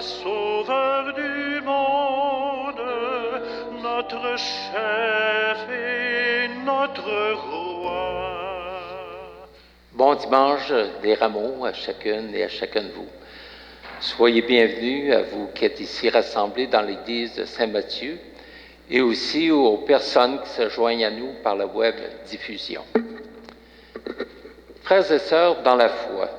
Sauveur du monde, notre chef et notre roi. Bon dimanche des Rameaux à chacune et à chacun de vous. Soyez bienvenus à vous qui êtes ici rassemblés dans l'église de Saint-Matthieu et aussi aux personnes qui se joignent à nous par la web diffusion. Frères et sœurs dans la foi,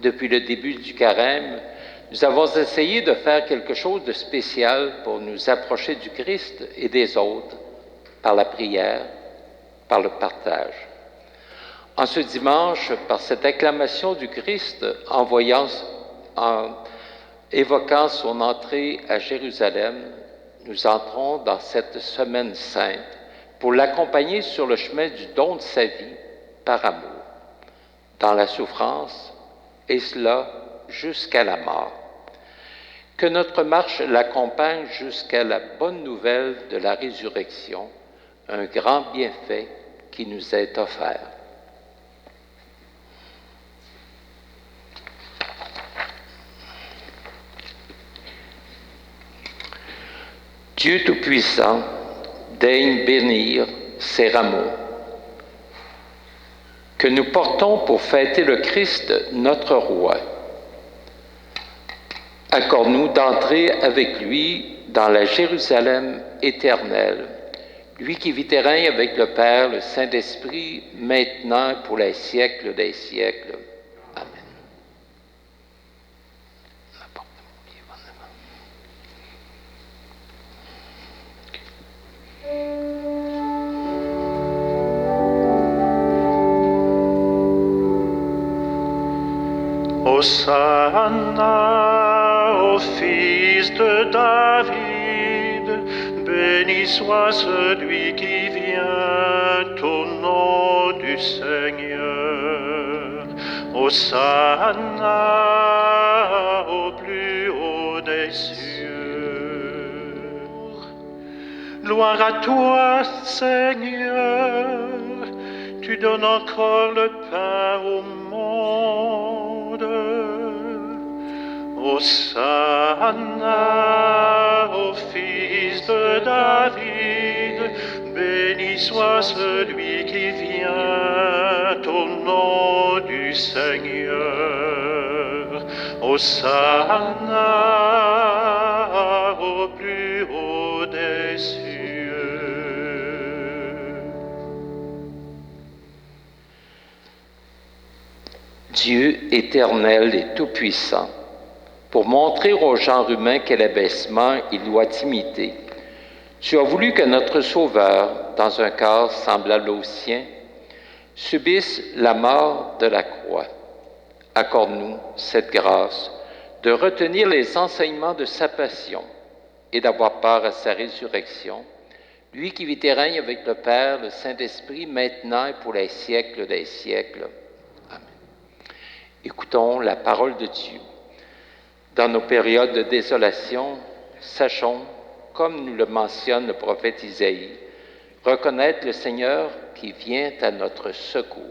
depuis le début du carême, nous avons essayé de faire quelque chose de spécial pour nous approcher du Christ et des autres par la prière, par le partage. En ce dimanche, par cette acclamation du Christ, en évoquant son entrée à Jérusalem, nous entrons dans cette semaine sainte pour l'accompagner sur le chemin du don de sa vie par amour, dans la souffrance, et cela jusqu'à la mort. Que notre marche l'accompagne jusqu'à la bonne nouvelle de la résurrection, un grand bienfait qui nous est offert. Dieu Tout-Puissant daigne bénir ces rameaux que nous portons pour fêter le Christ, notre Roi. Accorde-nous d'entrer avec lui dans la Jérusalem éternelle, lui qui vit et règne avec le Père, le Saint-Esprit, maintenant et pour les siècles des siècles. Amen. Hosanna au Fils de David, béni soit celui qui vient au nom du Seigneur. Hosanna au plus haut des cieux. Gloire à toi, Seigneur, tu donnes encore le pain au monde. Hosanna au Fils de David, béni soit celui qui vient au nom du Seigneur. Hosanna au plus haut des cieux. Dieu éternel et tout-puissant, pour montrer au genre humain quel abaissement il doit imiter, tu as voulu que notre Sauveur, dans un corps semblable au sien, subisse la mort de la croix. Accorde-nous cette grâce de retenir les enseignements de sa passion et d'avoir part à sa résurrection, lui qui vit et règne avec le Père, le Saint-Esprit, maintenant et pour les siècles des siècles. Amen. Écoutons la parole de Dieu. Dans nos périodes de désolation, sachons, comme nous le mentionne le prophète Isaïe, reconnaître le Seigneur qui vient à notre secours.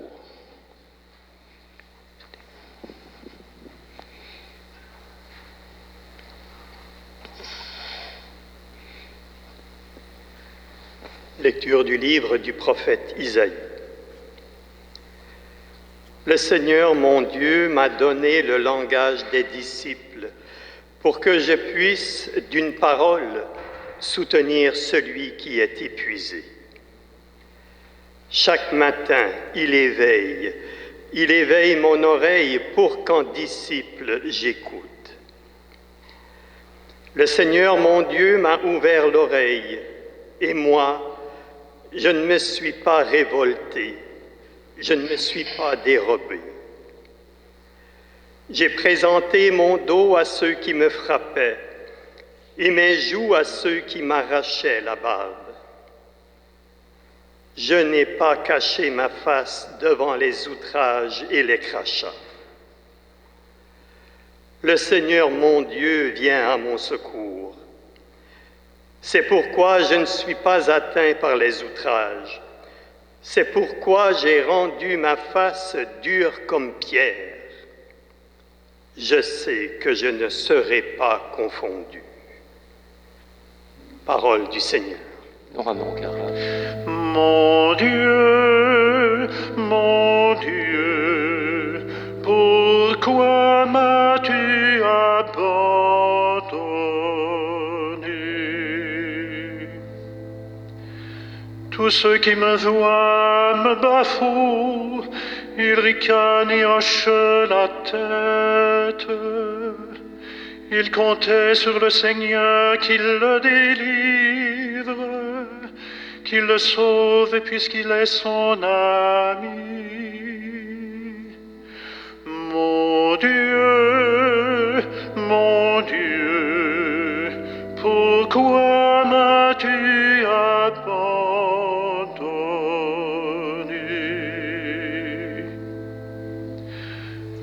Lecture du livre du prophète Isaïe. Le Seigneur, mon Dieu, m'a donné le langage des disciples pour que je puisse, d'une parole, soutenir celui qui est épuisé. Chaque matin, il éveille mon oreille pour qu'en disciple j'écoute. Le Seigneur, mon Dieu, m'a ouvert l'oreille, et moi, je ne me suis pas révolté. Je ne me suis pas dérobé. J'ai présenté mon dos à ceux qui me frappaient et mes joues à ceux qui m'arrachaient la barbe. Je n'ai pas caché ma face devant les outrages et les crachats. Le Seigneur mon Dieu vient à mon secours. C'est pourquoi je ne suis pas atteint par les outrages. C'est pourquoi j'ai rendu ma face dure comme pierre. je sais que je ne serai pas confondu. Parole du Seigneur. Nous rendons grâce. Mon Dieu, pourquoi m'as-tu abandonné? Tous ceux qui me voient me bafouent, ils ricanent et hochent la tête. Ils comptaient sur le Seigneur qu'il le délivre, qu'il le sauve puisqu'il est son ami. Mon Dieu, pourquoi m'as-tu abandonné?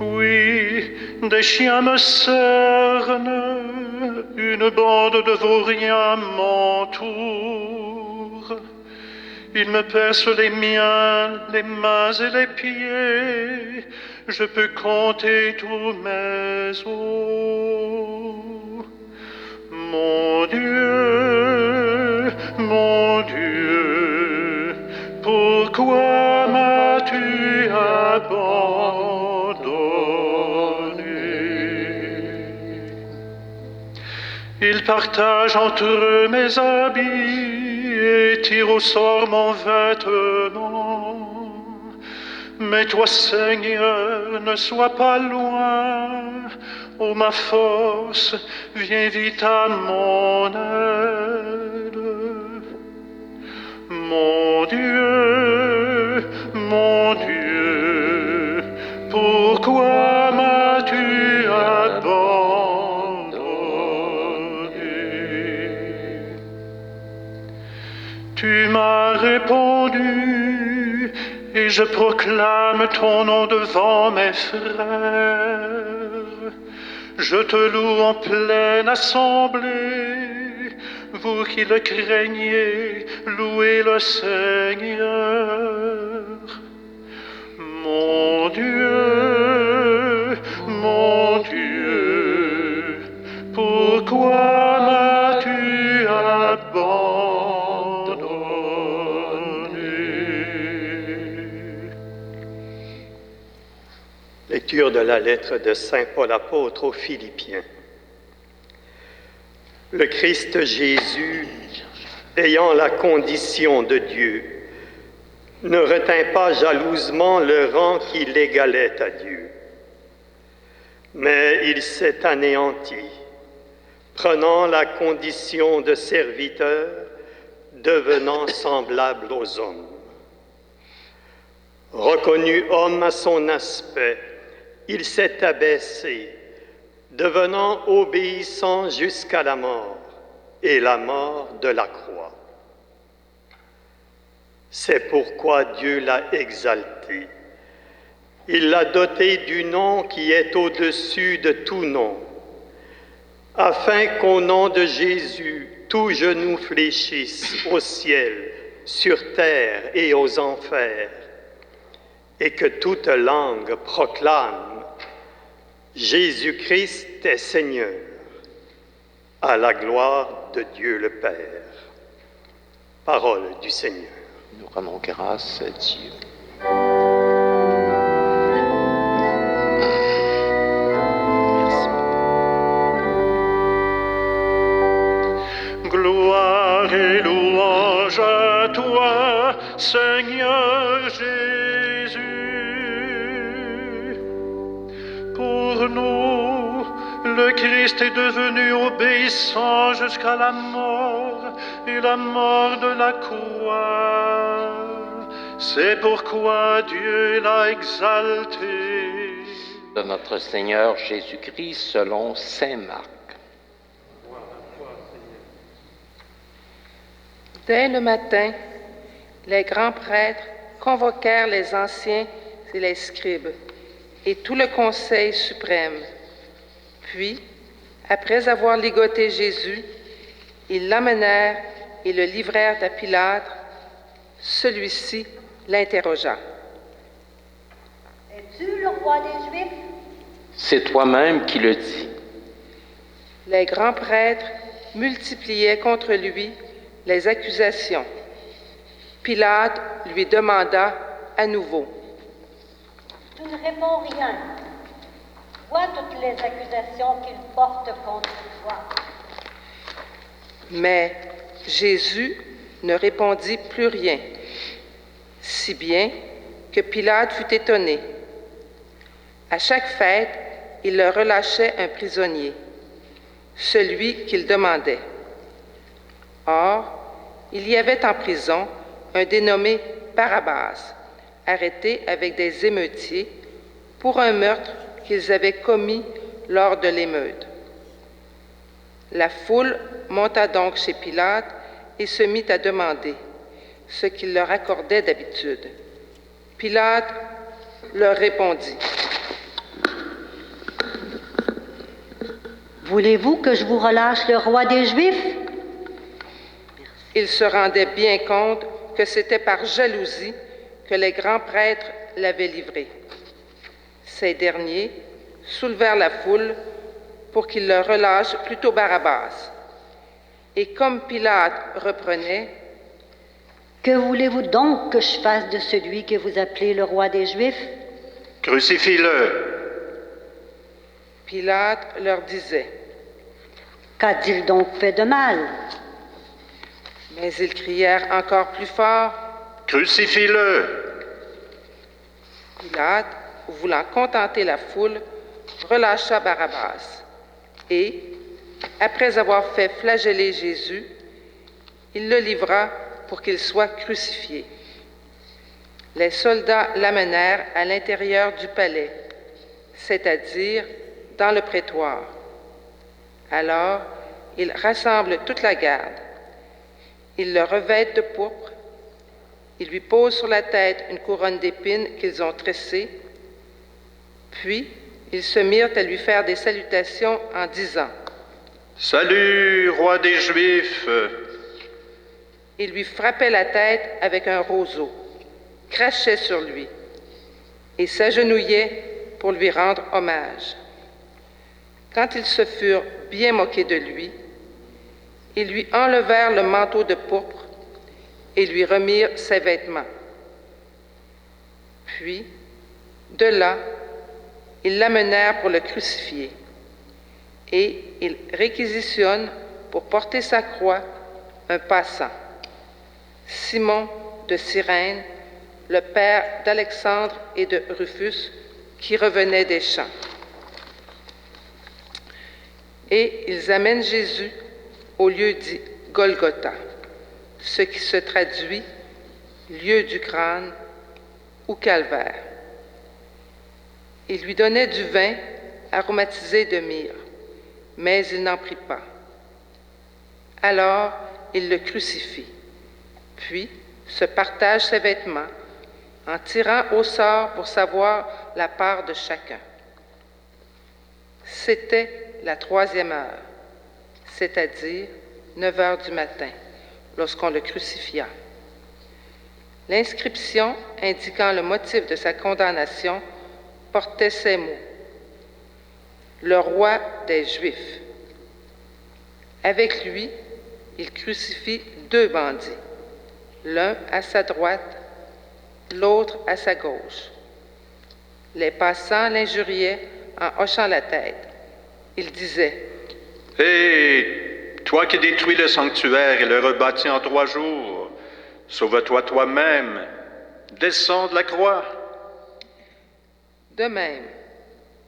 Oui, des chiens me cernent, une bande de vauriens m'entoure. Ils me percent les miens, les mains et les pieds. Je peux compter tous mes os. Mon Dieu, pourquoi m'as-tu abandonné? Ils partagent entre eux mes habits et tirent au sort mon vêtement. Mais toi, Seigneur, ne sois pas loin. Ô ma force, viens vite à mon aide. Mon Dieu, pourquoi m'as-tu abandonné? Tu m'as répondu et je proclame ton nom devant mes frères. Je te loue en pleine assemblée. Vous qui le craignez, louez le Seigneur. Mon Dieu, pourquoi m'as-tu abandonné? Lecture de la lettre de Saint Paul apôtre aux Philippiens. Le Christ Jésus, ayant la condition de Dieu, ne retint pas jalousement le rang qui l'égalait à Dieu. Mais il s'est anéanti, prenant la condition de serviteur, devenant semblable aux hommes. Reconnu homme à son aspect, il s'est abaissé, devenant obéissant jusqu'à la mort, et la mort de la croix. C'est pourquoi Dieu l'a exalté. Il l'a doté du nom qui est au-dessus de tout nom, afin qu'au nom de Jésus, tout genou fléchisse au ciel, sur terre et aux enfers, et que toute langue proclame Jésus-Christ est Seigneur, à la gloire de Dieu le Père. Parole du Seigneur. Nous rendons grâce à Dieu. Merci. Gloire et louange à toi, Seigneur Jésus. Pour nous, le Christ est devenu obéissant jusqu'à la mort et la mort de la croix. C'est pourquoi Dieu l'a exalté. De notre Seigneur Jésus-Christ selon saint Marc. Dès le matin, les grands prêtres convoquèrent les anciens et les scribes et tout le conseil suprême. Puis, après avoir ligoté Jésus, ils l'amenèrent et le livrèrent à Pilate. Celui-ci l'interrogea. Es-tu le roi des Juifs? C'est toi-même qui le dis. Les grands prêtres multipliaient contre lui les accusations. Pilate lui demanda à nouveau. Tu ne réponds rien. Vois toutes les accusations qu'il porte contre toi. Mais Jésus ne répondit plus rien, si bien que Pilate fut étonné. À chaque fête, il leur relâchait un prisonnier, celui qu'il demandait. Or, il y avait en prison un dénommé Barabbas, arrêté avec des émeutiers pour un meurtre qu'ils avaient commis lors de l'émeute. La foule monta donc chez Pilate et se mit à demander ce qu'il leur accordait d'habitude. Pilate leur répondit. Voulez-vous que je vous relâche le roi des Juifs? Il se rendait bien compte que c'était par jalousie que les grands prêtres l'avaient livré. Ces derniers soulevèrent la foule pour qu'il leur relâche plutôt Barabbas. Et comme Pilate reprenait, « Que voulez-vous donc que je fasse de celui que vous appelez le roi des Juifs? » Crucifie-le. Pilate leur disait. « Qu'a-t-il donc fait de mal? » Mais ils crièrent encore plus fort. « Crucifie-le. » Pilate, voulant contenter la foule, relâcha Barabbas. Et, après avoir fait flageller Jésus, il le livra pour qu'il soit crucifié. Les soldats l'amenèrent à l'intérieur du palais, c'est-à-dire dans le prétoire. Alors, ils rassemblent toute la garde. Ils le revêtent de pourpre. Ils lui posent sur la tête une couronne d'épines qu'ils ont tressée. Puis, ils se mirent à lui faire des salutations en disant « Salut, roi des Juifs !» Ils lui frappaient la tête avec un roseau, crachaient sur lui et s'agenouillaient pour lui rendre hommage. Quand ils se furent bien moqués de lui, ils lui enlevèrent le manteau de pourpre et lui remirent ses vêtements. Puis, de là, ils l'amenèrent pour le crucifier et ils réquisitionnent pour porter sa croix un passant, Simon de Cyrène, le père d'Alexandre et de Rufus, qui revenait des champs. Et ils amènent Jésus au lieu dit Golgotha, ce qui se traduit lieu du crâne ou calvaire. Il lui donnait du vin aromatisé de myrrhe, mais il n'en prit pas. Alors il le crucifie, puis se partage ses vêtements en tirant au sort pour savoir la part de chacun. C'était la 3e heure, c'est-à-dire 9 heures du matin, lorsqu'on le crucifia. L'inscription indiquant le motif de sa condamnation portait ces mots: « Le roi des Juifs ». Avec lui, il crucifie 2 bandits, l'un à sa droite, l'autre à sa gauche. Les passants l'injuriaient en hochant la tête. Ils disaient: « Hé, toi qui détruis le sanctuaire et le rebâtis en 3 jours, sauve-toi toi-même, descends de la croix. » De même,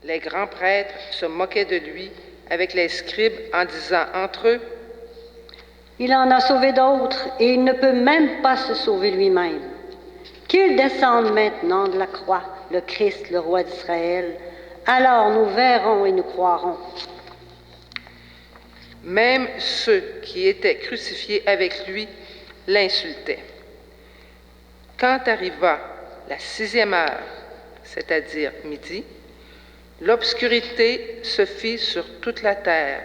les grands prêtres se moquaient de lui avec les scribes en disant entre eux: « Il en a sauvé d'autres et il ne peut même pas se sauver lui-même. Qu'il descende maintenant de la croix, le Christ, le roi d'Israël, alors nous verrons et nous croirons. » Même ceux qui étaient crucifiés avec lui l'insultaient. Quand arriva la 6e heure, c'est-à-dire midi, l'obscurité se fit sur toute la terre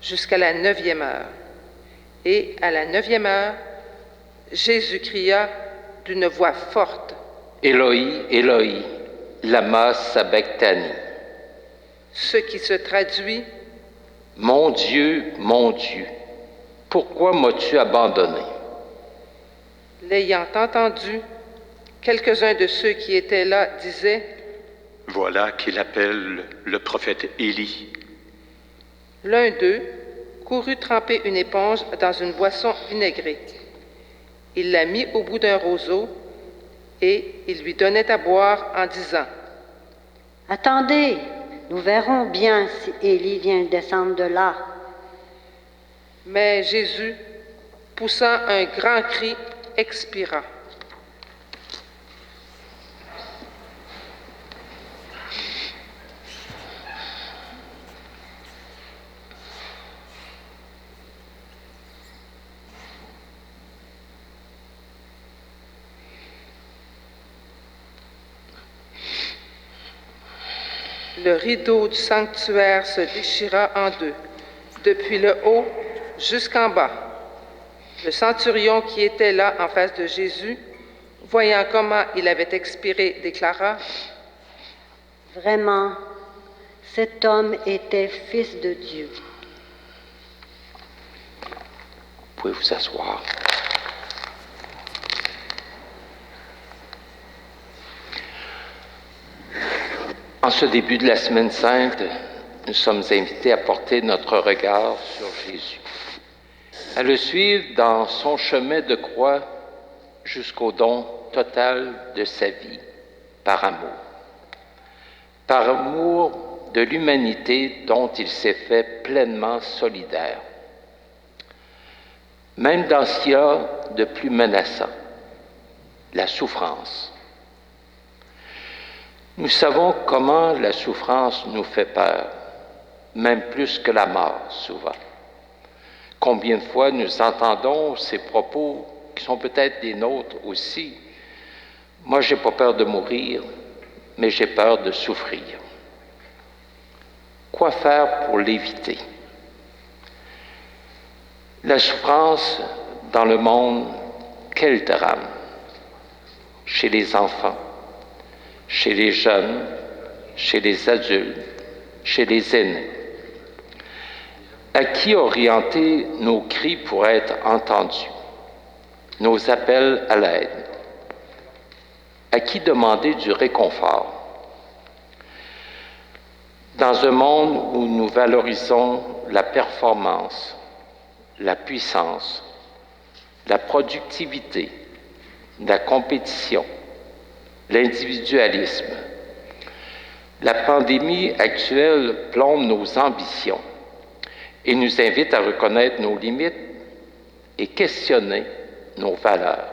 jusqu'à la 9e heure. Et à la 9e heure, Jésus cria d'une voix forte: « Éloi, Éloi, lama sabachthani » ce qui se traduit « Mon Dieu, pourquoi m'as-tu abandonné ?» L'ayant entendu, quelques-uns de ceux qui étaient là disaient « Voilà qu'il appelle le prophète Élie. » L'un d'eux courut tremper une éponge dans une boisson vinaigrée. Il la mit au bout d'un roseau et il lui donnait à boire en disant « Attendez, nous verrons bien si Élie vient descendre de là. » Mais Jésus, poussant un grand cri, expira. Le rideau du sanctuaire se déchira en deux, depuis le haut jusqu'en bas. Le centurion qui était là en face de Jésus, voyant comment il avait expiré, déclara « Vraiment, cet homme était fils de Dieu. » Vous pouvez vous asseoir. En ce début de la Semaine Sainte, nous sommes invités à porter notre regard sur Jésus, à le suivre dans son chemin de croix jusqu'au don total de sa vie, par amour de l'humanité dont il s'est fait pleinement solidaire, même dans ce qu'il y a de plus menaçant, la souffrance. Nous savons comment la souffrance nous fait peur, même plus que la mort, souvent. Combien de fois nous entendons ces propos qui sont peut-être des nôtres aussi. Moi, j'ai pas peur de mourir, mais j'ai peur de souffrir. Quoi faire pour l'éviter? La souffrance dans le monde, quel drame! Chez les enfants, chez les jeunes, chez les adultes, chez les aînés. À qui orienter nos cris pour être entendus, nos appels à l'aide? À qui demander du réconfort? Dans un monde où nous valorisons la performance, la puissance, la productivité, la compétition, l'individualisme, la pandémie actuelle plombe nos ambitions et nous invite à reconnaître nos limites et questionner nos valeurs.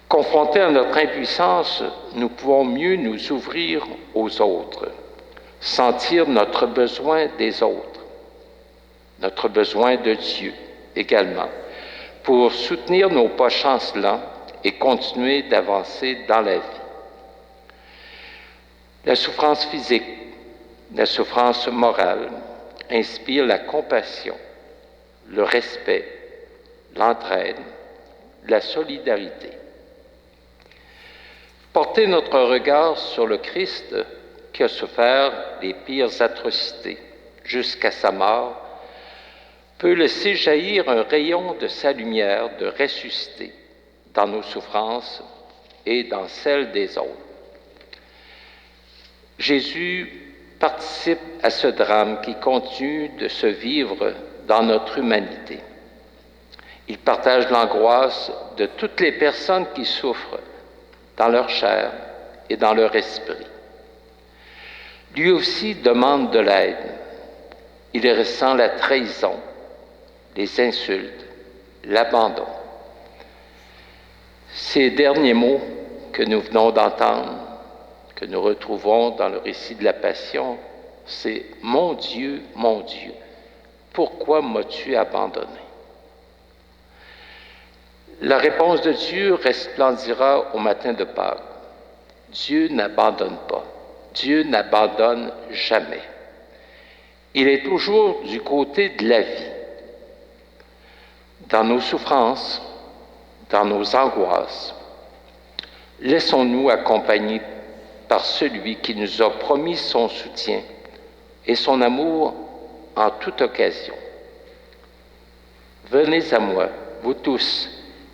Confrontés à notre impuissance, nous pouvons mieux nous ouvrir aux autres, sentir notre besoin des autres, notre besoin de Dieu également, pour soutenir nos pas chancelants et continuer d'avancer dans la vie. La souffrance physique, la souffrance morale inspire la compassion, le respect, l'entraide, la solidarité. Porter notre regard sur le Christ qui a souffert les pires atrocités jusqu'à sa mort peut laisser jaillir un rayon de sa lumière de ressusciter dans nos souffrances et dans celles des autres. Jésus participe à ce drame qui continue de se vivre dans notre humanité. Il partage l'angoisse de toutes les personnes qui souffrent dans leur chair et dans leur esprit. Lui aussi demande de l'aide. Il ressent la trahison, les insultes, l'abandon. Ces derniers mots que nous venons d'entendre, que nous retrouvons dans le récit de la Passion, c'est « Mon Dieu, pourquoi m'as-tu abandonné ?» La réponse de Dieu resplendira au matin de Pâques. Dieu n'abandonne pas. Dieu n'abandonne jamais. Il est toujours du côté de la vie. Dans nos souffrances, dans nos angoisses, laissons-nous accompagner par celui qui nous a promis son soutien et son amour en toute occasion. Venez à moi, vous tous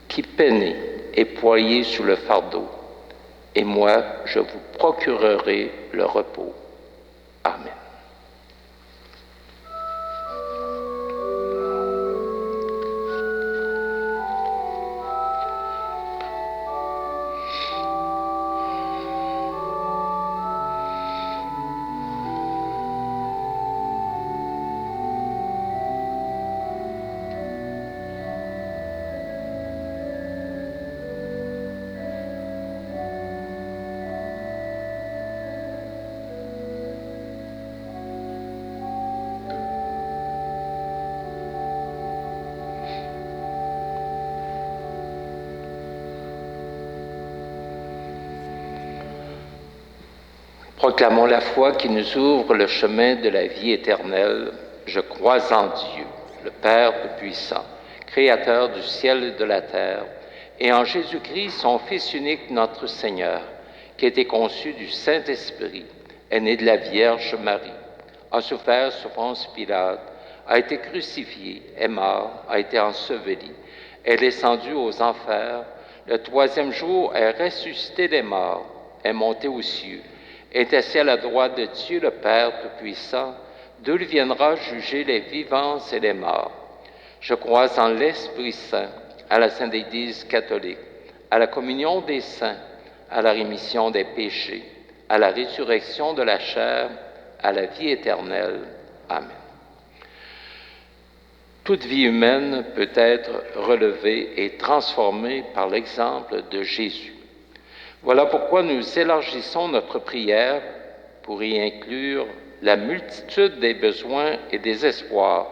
qui peinez et ployez sous le fardeau, et moi je vous procurerai le repos. Amen. Proclamons la foi qui nous ouvre le chemin de la vie éternelle. Je crois en Dieu, le Père Tout-Puissant, Créateur du ciel et de la terre, et en Jésus-Christ, son Fils unique, notre Seigneur, qui a été conçu du Saint-Esprit, est né de la Vierge Marie, a souffert sous Ponce Pilate, a été crucifié, est mort, a été enseveli, est descendu aux enfers, le troisième jour est ressuscité des morts, est monté aux cieux, est assis à la droite de Dieu le Père Tout-Puissant, d'où il viendra juger les vivants et les morts. Je crois en l'Esprit Saint, à la Sainte Église catholique, à la communion des saints, à la rémission des péchés, à la résurrection de la chair, à la vie éternelle. Amen. Toute vie humaine peut être relevée et transformée par l'exemple de Jésus. Voilà pourquoi nous élargissons notre prière pour y inclure la multitude des besoins et des espoirs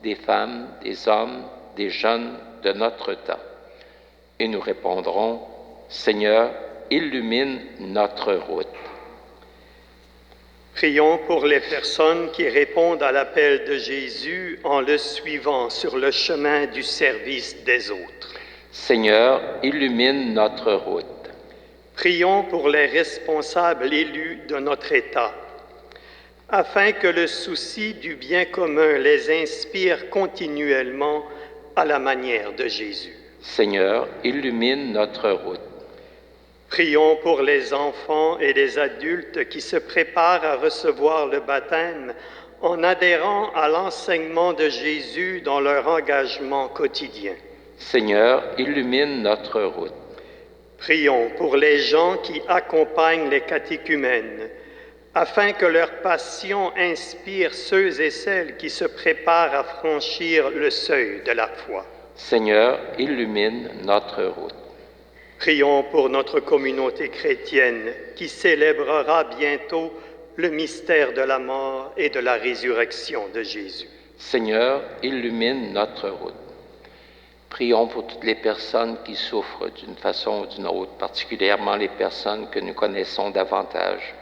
des femmes, des hommes, des jeunes de notre temps. Et nous répondrons, Seigneur, illumine notre route. Prions pour les personnes qui répondent à l'appel de Jésus en le suivant sur le chemin du service des autres. Seigneur, illumine notre route. Prions pour les responsables élus de notre État, afin que le souci du bien commun les inspire continuellement à la manière de Jésus. Seigneur, illumine notre route. Prions pour les enfants et les adultes qui se préparent à recevoir le baptême en adhérant à l'enseignement de Jésus dans leur engagement quotidien. Seigneur, illumine notre route. Prions pour les gens qui accompagnent les catéchumènes, afin que leur passion inspire ceux et celles qui se préparent à franchir le seuil de la foi. Seigneur, illumine notre route. Prions pour notre communauté chrétienne qui célébrera bientôt le mystère de la mort et de la résurrection de Jésus. Seigneur, illumine notre route. Prions pour toutes les personnes qui souffrent d'une façon ou d'une autre, particulièrement les personnes que nous connaissons davantage.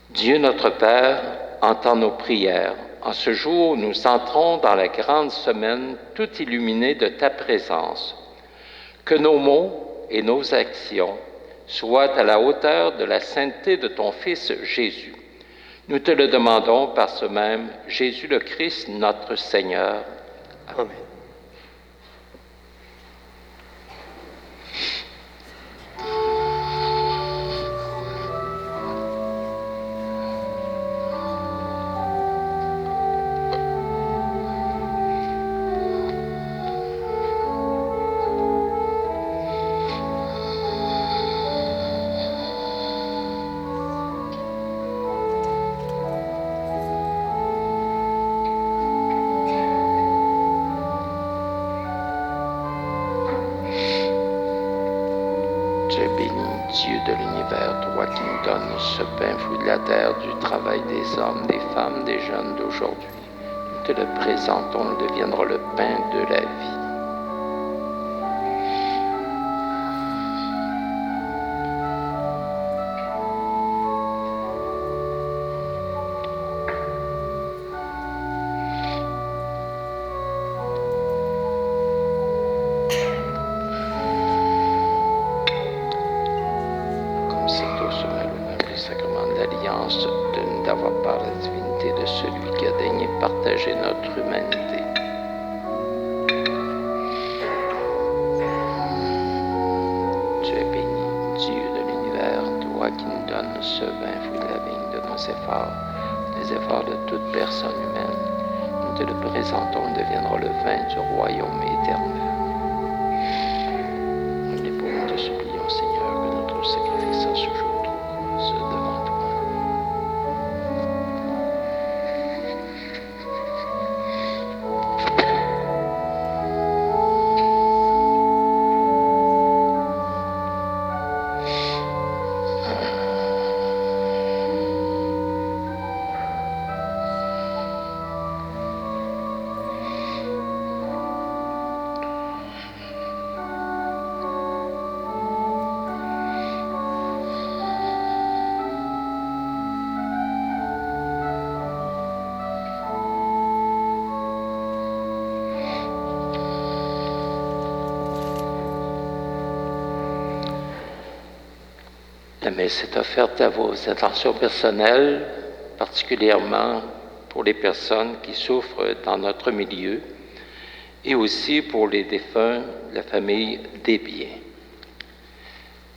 Dieu notre Père entend nos prières. En ce jour, nous entrons dans la grande semaine tout illuminée de ta présence. Que nos mots et nos actions soient à la hauteur de la sainteté de ton Fils Jésus. Nous te le demandons par ce même Jésus le Christ, notre Seigneur. Amen. Dieu de l'univers, toi qui nous donnes ce pain, fruit de la terre, du travail des hommes, des femmes, des jeunes d'aujourd'hui. Nous te le présentons, il deviendra le pain de la vie. reconnaissance de nous d'avoir par la divinité de celui qui a daigné partager notre humanité. Tu es béni, Dieu de l'univers, toi qui nous donnes ce vin, fruit de la vigne de nos efforts, des efforts de toute personne humaine. Nous te le présentons, il deviendra le vin du royaume éternel. Pour nous te supplions, Seigneur, que notre sacrifice en ce jour trouve grâce devant toi. La messe est offerte à vos intentions personnelles, particulièrement pour les personnes qui souffrent dans notre milieu et aussi pour les défunts de la famille Desbiens.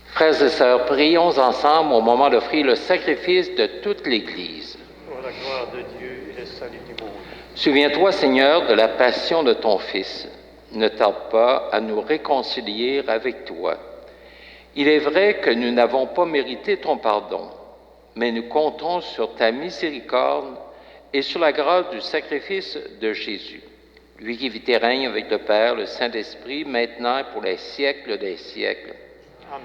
Frères et sœurs, prions ensemble au moment d'offrir le sacrifice de toute l'Église. Pour la gloire de Dieu et le salut du monde. Souviens-toi, Seigneur, de la passion de ton Fils. Ne tarde pas à nous réconcilier avec toi. Il est vrai que nous n'avons pas mérité ton pardon, mais nous comptons sur ta miséricorde et sur la grâce du sacrifice de Jésus, lui qui vit et règne avec le Père, le Saint-Esprit, maintenant et pour les siècles des siècles. Amen.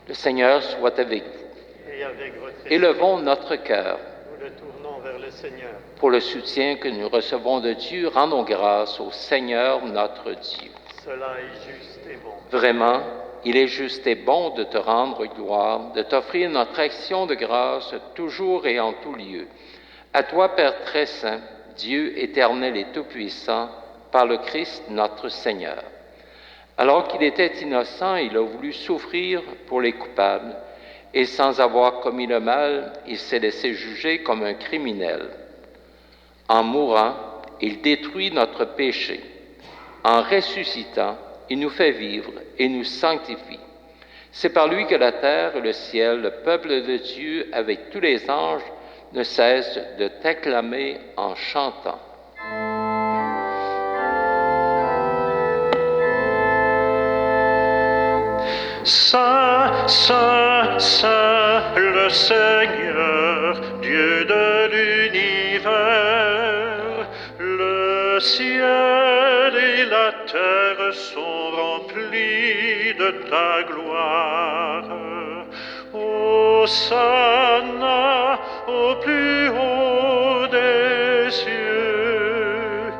Le Seigneur soit avec vous. Et avec votre esprit, Élevons notre cœur. nous le tournons vers le Seigneur. Pour le soutien que nous recevons de Dieu, rendons grâce au Seigneur notre Dieu. Cela est juste et bon. Vraiment, il est juste et bon de te rendre gloire, de t'offrir notre action de grâce toujours et en tout lieu. À toi, Père très saint, Dieu éternel et tout-puissant, par le Christ notre Seigneur. Alors qu'il était innocent, il a voulu souffrir pour les coupables, et sans avoir commis le mal, il s'est laissé juger comme un criminel. En mourant, il détruit notre péché. En ressuscitant, il nous fait vivre et nous sanctifie. C'est par lui que la terre et le ciel, le peuple de Dieu, avec tous les anges, ne cessent de t'acclamer en chantant. Saint, Saint, Saint, le Seigneur, Dieu de l'univers, le ciel et la terre sont remplis de ta gloire. Hosanna au plus haut des cieux,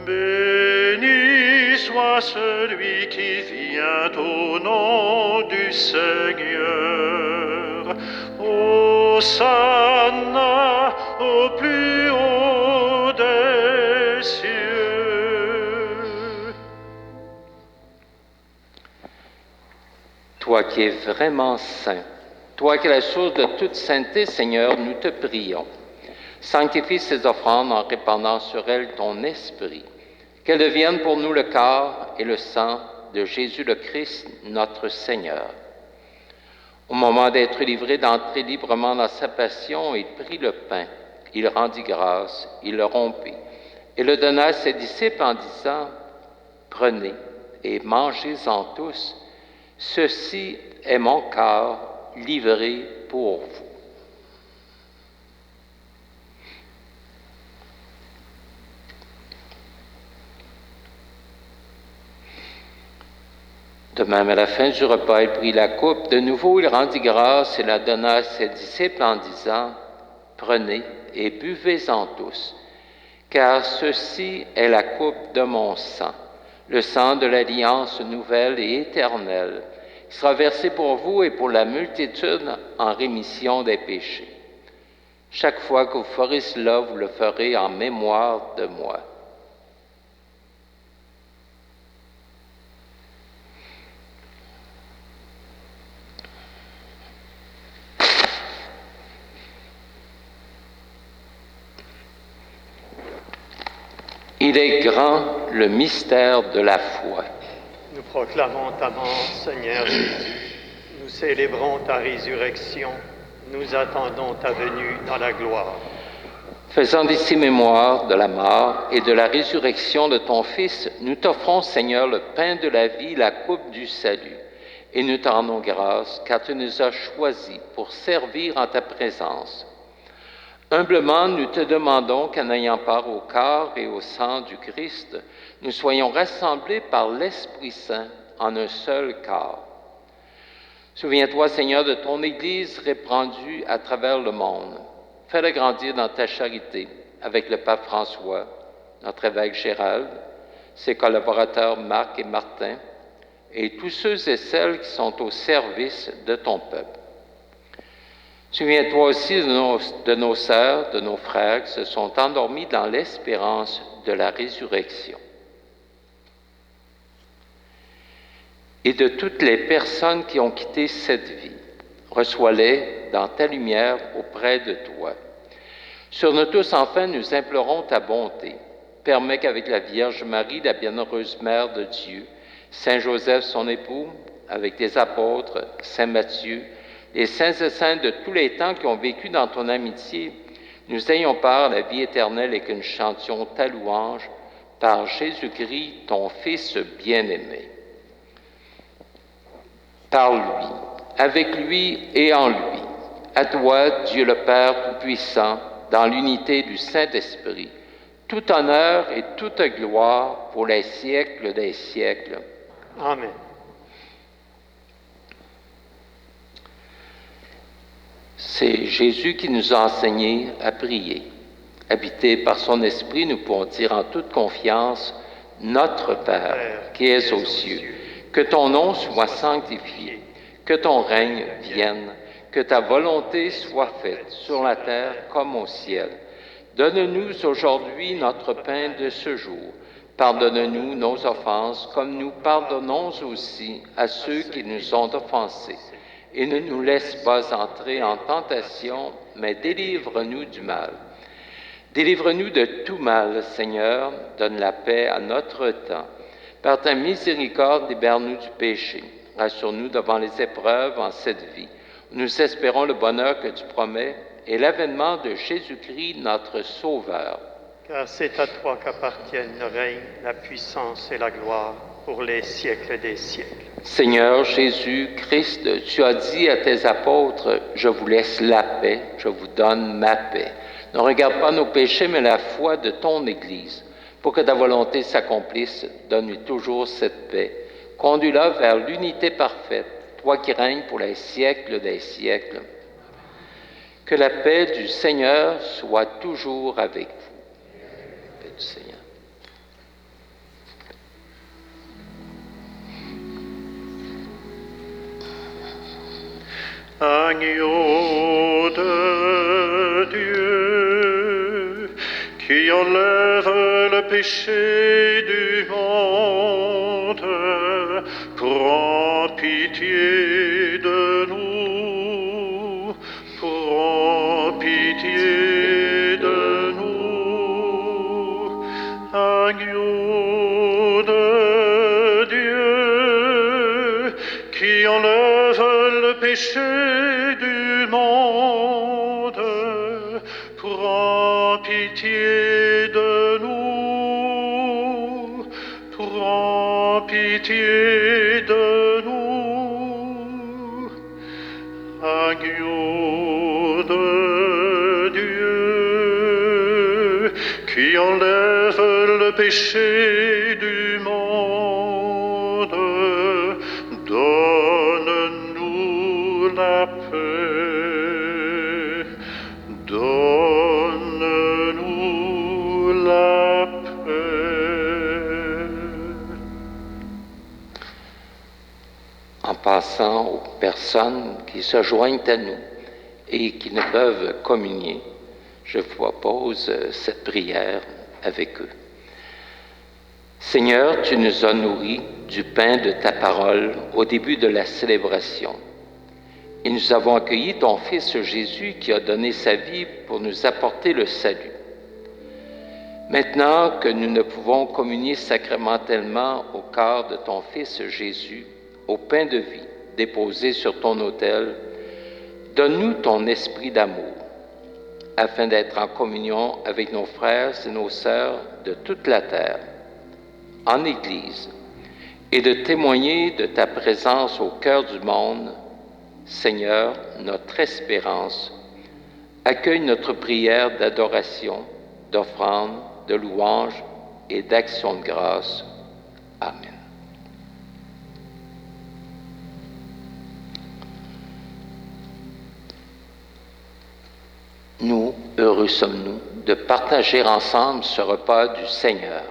béni soit celui qui vient au nom du Seigneur. Hosanna au plus haut des cieux. Toi qui es vraiment saint, toi qui es la source de toute sainteté, Seigneur, nous te prions. Sanctifie ces offrandes en répandant sur elles ton esprit, qu'elles deviennent pour nous le corps et le sang de Jésus le Christ, notre Seigneur. Au moment d'être livré, d'entrer librement dans sa passion, il prit le pain, il rendit grâce, il le rompit, et le donna à ses disciples en disant, « Prenez et mangez-en tous, ceci est mon corps livré pour vous. » De même, à la fin du repas, il prit la coupe. De nouveau, il rendit grâce et la donna à ses disciples en disant, « Prenez et buvez-en tous, car ceci est la coupe de mon sang, le sang de l'alliance nouvelle et éternelle, qui sera versé pour vous et pour la multitude en rémission des péchés. Chaque fois que vous ferez cela, vous le ferez en mémoire de moi. » Il est grand le mystère de la foi. Nous proclamons ta mort, Seigneur Jésus. Nous célébrons ta résurrection. Nous attendons ta venue dans la gloire. Faisant d'ici mémoire de la mort et de la résurrection de ton Fils, nous t'offrons, Seigneur, le pain de la vie, la coupe du salut. Et nous te rendons grâce, car tu nous as choisis pour servir en ta présence. Humblement, nous te demandons qu'en ayant part au corps et au sang du Christ, nous soyons rassemblés par l'Esprit Saint en un seul corps. Souviens-toi, Seigneur, de ton Église répandue à travers le monde. Fais-le grandir dans ta charité avec le pape François, notre évêque Gérald, ses collaborateurs Marc et Martin, et tous ceux et celles qui sont au service de ton peuple. Souviens-toi aussi de nos sœurs, de nos frères qui se sont endormis dans l'espérance de la résurrection. Et de toutes les personnes qui ont quitté cette vie, reçois-les dans ta lumière auprès de toi. Sur nous tous, enfin, nous implorons ta bonté. Permets qu'avec la Vierge Marie, la bienheureuse Mère de Dieu, Saint Joseph, son époux, avec les apôtres, Saint Matthieu, les saints et saintes de tous les temps qui ont vécu dans ton amitié, nous ayons part à la vie éternelle et que nous chantions ta louange par Jésus-Christ, ton Fils bien-aimé. Par lui, avec lui et en lui, à toi, Dieu le Père Tout-Puissant, dans l'unité du Saint-Esprit, tout honneur et toute gloire pour les siècles des siècles. Amen. C'est Jésus qui nous a enseigné à prier. Habités par son Esprit, nous pouvons dire en toute confiance, « Notre Père, qui es aux cieux, que ton nom soit sanctifié, que ton règne vienne, que ta volonté soit faite sur la terre comme au ciel. Donne-nous aujourd'hui notre pain de ce jour. Pardonne-nous nos offenses comme nous pardonnons aussi à ceux qui nous ont offensés. Et ne nous laisse pas entrer en tentation, mais délivre-nous du mal. Délivre-nous de tout mal, Seigneur, donne la paix à notre temps. Par ta miséricorde, libère-nous du péché. Rassure-nous devant les épreuves en cette vie. Nous espérons le bonheur que tu promets et l'avènement de Jésus-Christ, notre Sauveur. Car c'est à toi qu'appartiennent le règne, la puissance et la gloire pour les siècles des siècles. Seigneur Jésus-Christ, tu as dit à tes apôtres, « Je vous laisse la paix, je vous donne ma paix. » Ne regarde pas nos péchés, mais la foi de ton Église. Pour que ta volonté s'accomplisse, donne-lui toujours cette paix. Conduis-la vers l'unité parfaite, toi qui règnes pour les siècles des siècles. Que la paix du Seigneur soit toujours avec vous. Paix du Seigneur. Agneau de Dieu, qui enlève le péché du monde, prends pitié de nous, prends pitié de nous. Agneau de Dieu, qui enlève le péché du monde, prends pitié de nous, prends pitié de nous. Agneau de Dieu, qui enlève le péché du monde, donne-nous la paix, donne-nous la paix. En passant aux personnes qui se joignent à nous et qui ne peuvent communier, je propose cette prière avec eux. Seigneur, tu nous as nourris du pain de ta parole au début de la célébration. Et nous avons accueilli ton Fils Jésus qui a donné sa vie pour nous apporter le salut. Maintenant que nous ne pouvons communier sacramentellement au corps de ton Fils Jésus, au pain de vie déposé sur ton autel, donne-nous ton esprit d'amour, afin d'être en communion avec nos frères et nos sœurs de toute la terre, en Église, et de témoigner de ta présence au cœur du monde. Seigneur, notre espérance, accueille notre prière d'adoration, d'offrande, de louange et d'action de grâce. Amen. Nous, heureux sommes-nous de partager ensemble ce repas du Seigneur.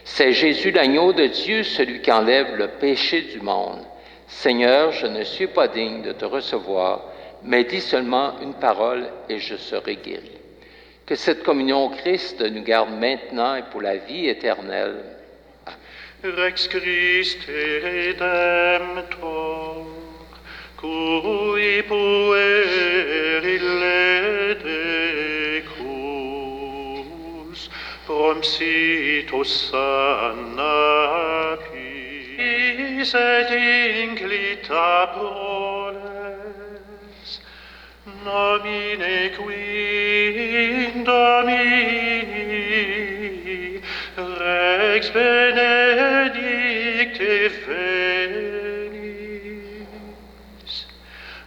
C'est Jésus l'agneau de Dieu, celui qui enlève le péché du monde. Seigneur, je ne suis pas digne de te recevoir, mais dis seulement une parole et je serai guéri. Que cette communion au Christ nous garde maintenant et pour la vie éternelle. Amen. Rex Christe Redemptor, cui pueri ledecus, promsitus sana pis et inclita proles, nomine qui Domini, Rex benedicte venis,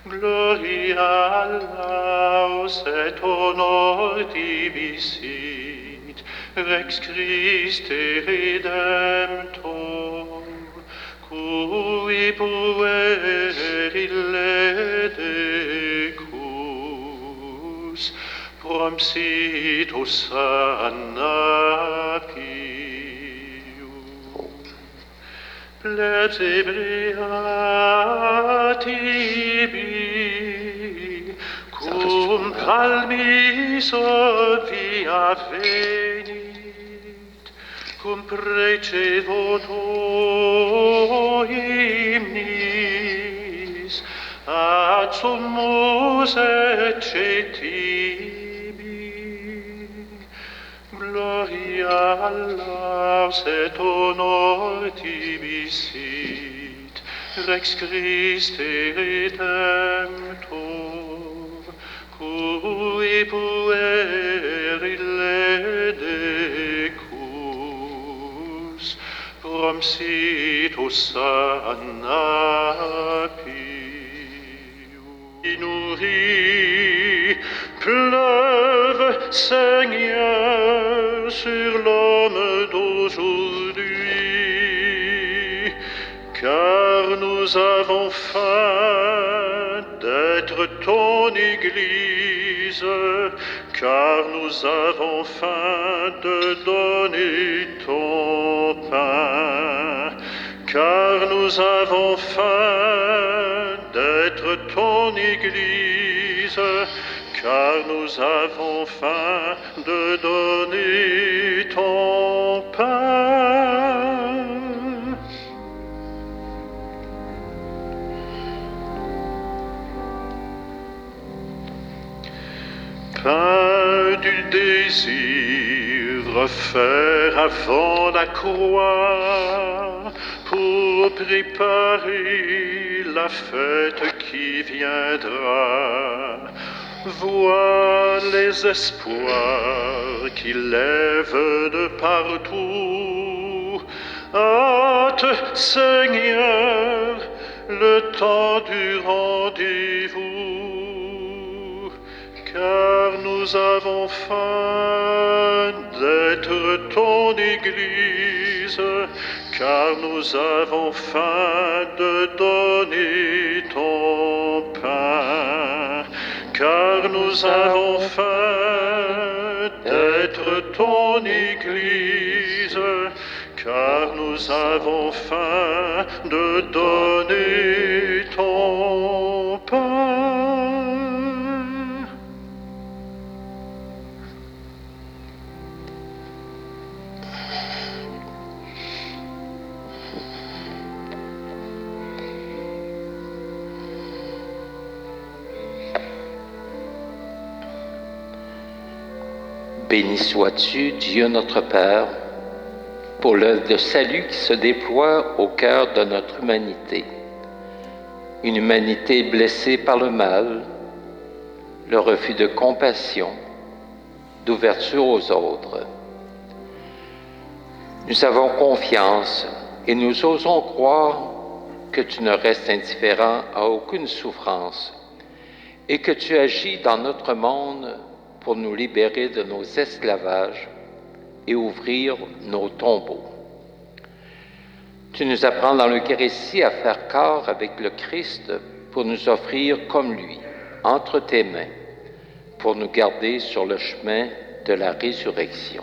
gloria laus et honor tibi sit, Rex Christe Redemptor, cui pueri ledecus, promsitus sana pium. Plebs ebria tibi, cum calmis via venit, cum precevoto hymnis, ad summus ecetibi, gloria laus et honor tibi sit, Rex Christe Redemptor, cui pueri ledecus, promsitus sana pium. Nourris, pleuve, Seigneur, sur l'homme d'aujourd'hui, car nous avons faim d'être ton Église, car nous avons faim de donner ton pain, car nous avons faim d'être ton Église, car nous avons faim de donner ton pain. Pain du désir, offert avant la croix, pour préparer la fête qui viendra. Vois les espoirs qui lèvent de partout. Hâte, Seigneur, le temps du rendez-vous, car nous avons faim d'être ton Église, car nous avons faim de donner ton pain, car nous avons faim d'être ton Église, car nous avons faim de donner ton pain. Béni sois-tu, Dieu notre Père, pour l'œuvre de salut qui se déploie au cœur de notre humanité. Une humanité blessée par le mal, le refus de compassion, d'ouverture aux autres. Nous avons confiance et nous osons croire que tu ne restes indifférent à aucune souffrance et que tu agis dans notre monde pour nous libérer de nos esclavages et ouvrir nos tombeaux. Tu nous apprends dans l'Eucharistie à faire corps avec le Christ pour nous offrir comme lui, entre tes mains, pour nous garder sur le chemin de la résurrection.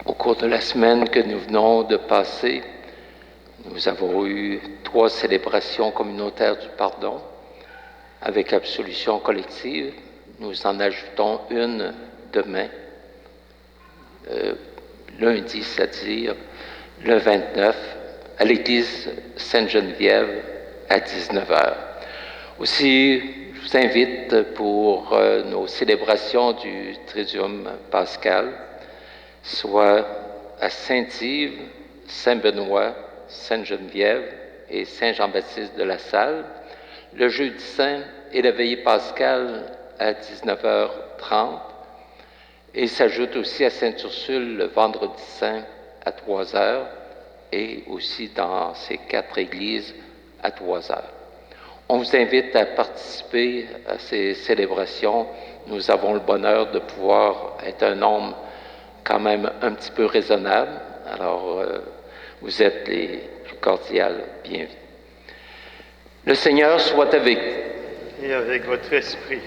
Au cours de la semaine que nous venons de passer, nous avons eu 3 célébrations communautaires du pardon avec absolution collective. Nous en ajoutons une demain, lundi, c'est-à-dire le 29, à l'église Sainte-Geneviève à 19h. Aussi, je vous invite pour nos célébrations du Triduum pascal, soit à Saint-Yves, Saint-Benoît, Sainte-Geneviève et Saint-Jean-Baptiste de la Salle, le jeudi saint et la veillée pascale à 19h30, et s'ajoute aussi à Sainte-Ursule le vendredi saint à 3h, et aussi dans ces 4 églises à 3h. On vous invite à participer à ces célébrations. Nous avons le bonheur de pouvoir être un nombre quand même un petit peu raisonnable. Alors, vous êtes les plus cordiales bienvenus. Le Seigneur soit avec vous. Et avec votre esprit.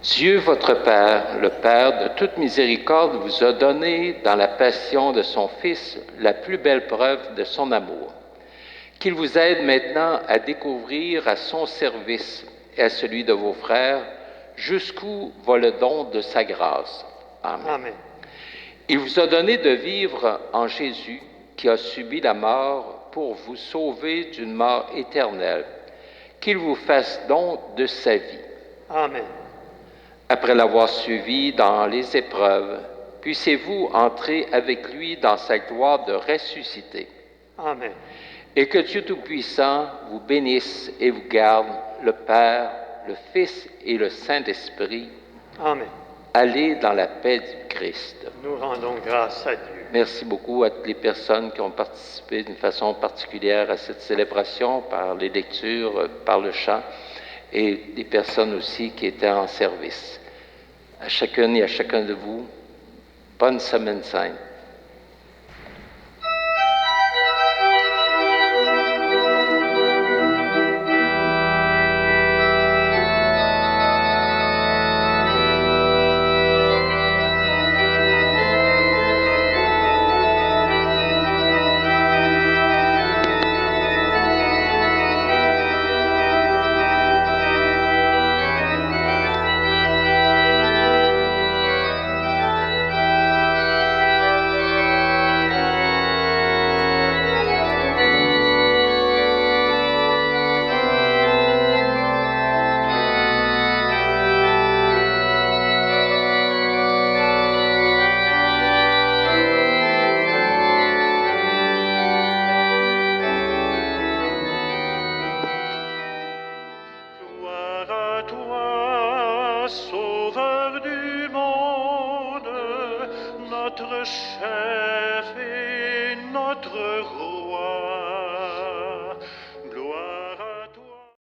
Dieu, votre Père, le Père de toute miséricorde, vous a donné dans la passion de son Fils la plus belle preuve de son amour. Qu'il vous aide maintenant à découvrir à son service et à celui de vos frères jusqu'où va le don de sa grâce. Amen. Amen. Il vous a donné de vivre en Jésus qui a subi la mort pour vous sauver d'une mort éternelle. Qu'il vous fasse don de sa vie. Amen. Après l'avoir suivi dans les épreuves, puissiez-vous entrer avec lui dans sa gloire de ressuscité. Amen. Et que Dieu Tout-Puissant vous bénisse et vous garde, le Père, le Fils et le Saint-Esprit. Amen. Allez dans la paix du Christ. Nous rendons grâce à Dieu. Merci beaucoup à toutes les personnes qui ont participé d'une façon particulière à cette célébration, par les lectures, par le chant, et des personnes aussi qui étaient en service. À chacune et à chacun de vous, bonne Semaine sainte. Sauveur du monde, notre chef et notre roi.